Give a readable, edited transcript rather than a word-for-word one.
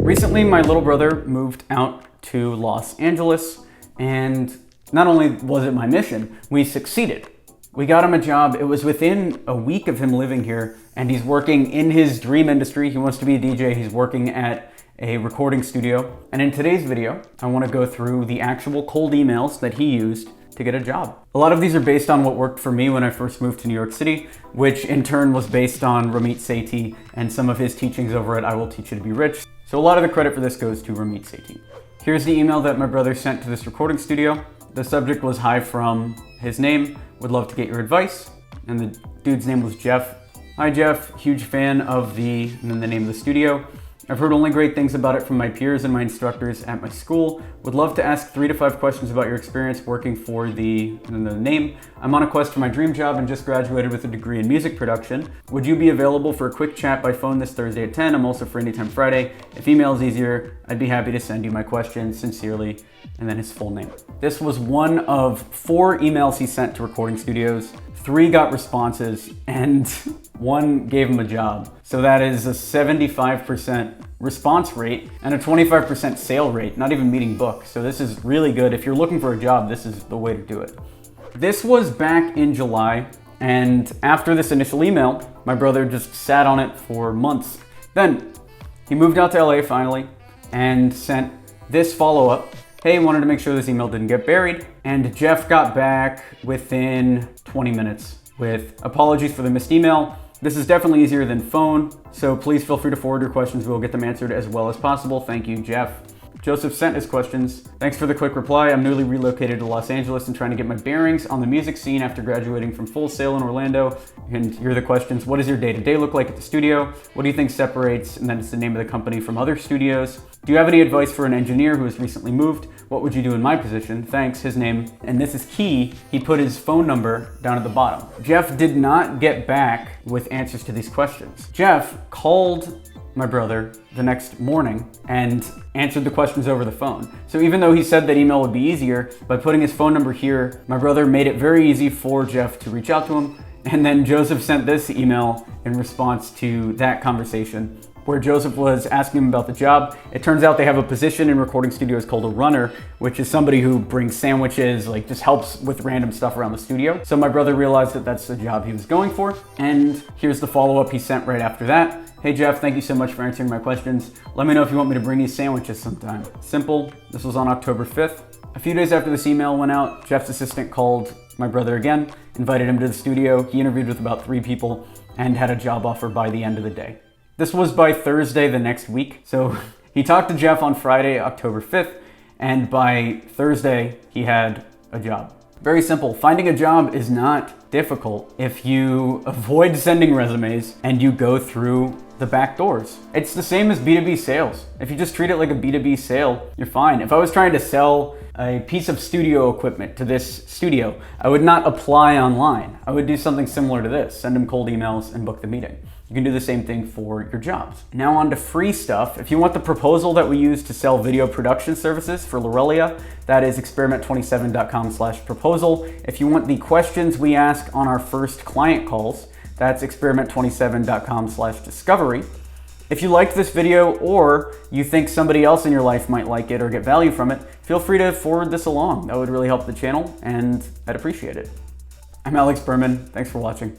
Recently, my little brother moved out to Los Angeles, and not only was it my mission, we succeeded. We got him a job. It was within a week of him living here, and he's working in his dream industry. He wants to be a DJ. He's working at a recording studio. And in today's video, I want to go through the actual cold emails that he used to get a job. A lot of these are based on what worked for me when I first moved to New York City, which in turn was based on Ramit Sethi and some of his teachings over at I Will Teach You to Be Rich. So a lot of the credit for this goes to Ramit Sethi. Here's the email that my brother sent to this recording studio. The subject was hi from his name, would love to get your advice. And the dude's name was Jeff. Hi Jeff, huge fan of and then the name of the studio. I've heard only great things about it from my peers and my instructors at my school. Would love to ask 3 to 5 questions about your experience working for and then the name. I'm on a quest for my dream job and just graduated with a degree in music production. Would you be available for a quick chat by phone this Thursday at 10? I'm also free anytime Friday. If email is easier, I'd be happy to send you my questions. Sincerely, and then his full name. This was one of 4 emails he sent to recording studios. 3 got responses, and 1 gave him a job. So that is a 75% response rate and a 25% sale rate, not even meeting book. So this is really good. If you're looking for a job, this is the way to do it. This was back in July, and after this initial email, my brother just sat on it for months. Then he moved out to LA finally and sent this follow-up. Hey, wanted to make sure this email didn't get buried. And Jeff got back within 20 minutes with apologies for the missed email. This is definitely easier than phone, so please feel free to forward your questions. We'll get them answered as well as possible. Thank you, Jeff. Joseph sent his questions. Thanks for the quick reply. I'm newly relocated to Los Angeles and trying to get my bearings on the music scene after graduating from Full Sail in Orlando. And here are the questions. What does your day-to-day look like at the studio? What do you think separates, and then it's the name of the company, from other studios? Do you have any advice for an engineer who has recently moved? What would you do in my position? Thanks, his name. And this is key. He put his phone number down at the bottom. Jeff did not get back with answers to these questions. Jeff called my brother the next morning and answered the questions over the phone. So even though he said that email would be easier, by putting his phone number here, my brother made it very easy for Jeff to reach out to him. And then Joseph sent this email in response to that conversation, where Joseph was asking him about the job. It turns out they have a position in recording studios called a runner, which is somebody who brings sandwiches, like just helps with random stuff around the studio. So my brother realized that that's the job he was going for. And here's the follow-up he sent right after that. Hey Jeff, thank you so much for answering my questions. Let me know if you want me to bring you sandwiches sometime. Simple. This was on October 5th. A few days after this email went out, Jeff's assistant called my brother again, invited him to the studio. He interviewed with about 3 people and had a job offer by the end of the day. This was by Thursday the next week. So he talked to Jeff on Friday, October 5th, and by Thursday he had a job. Very simple. Finding a job is not difficult if you avoid sending resumes and you go through the back doors. It's the same as B2B sales. If you just treat it like a B2B sale, you're fine. If I was trying to sell a piece of studio equipment to this studio, I would not apply online. I would do something similar to this, send them cold emails and book the meeting. You can do the same thing for your jobs. Now on to free stuff. If you want the proposal that we use to sell video production services for Lorelia, that is experiment27.com/proposal. If you want the questions we ask on our first client calls, that's experiment27.com/discovery. If you liked this video or you think somebody else in your life might like it or get value from it, feel free to forward this along. That would really help the channel and I'd appreciate it. I'm Alex Berman. Thanks for watching.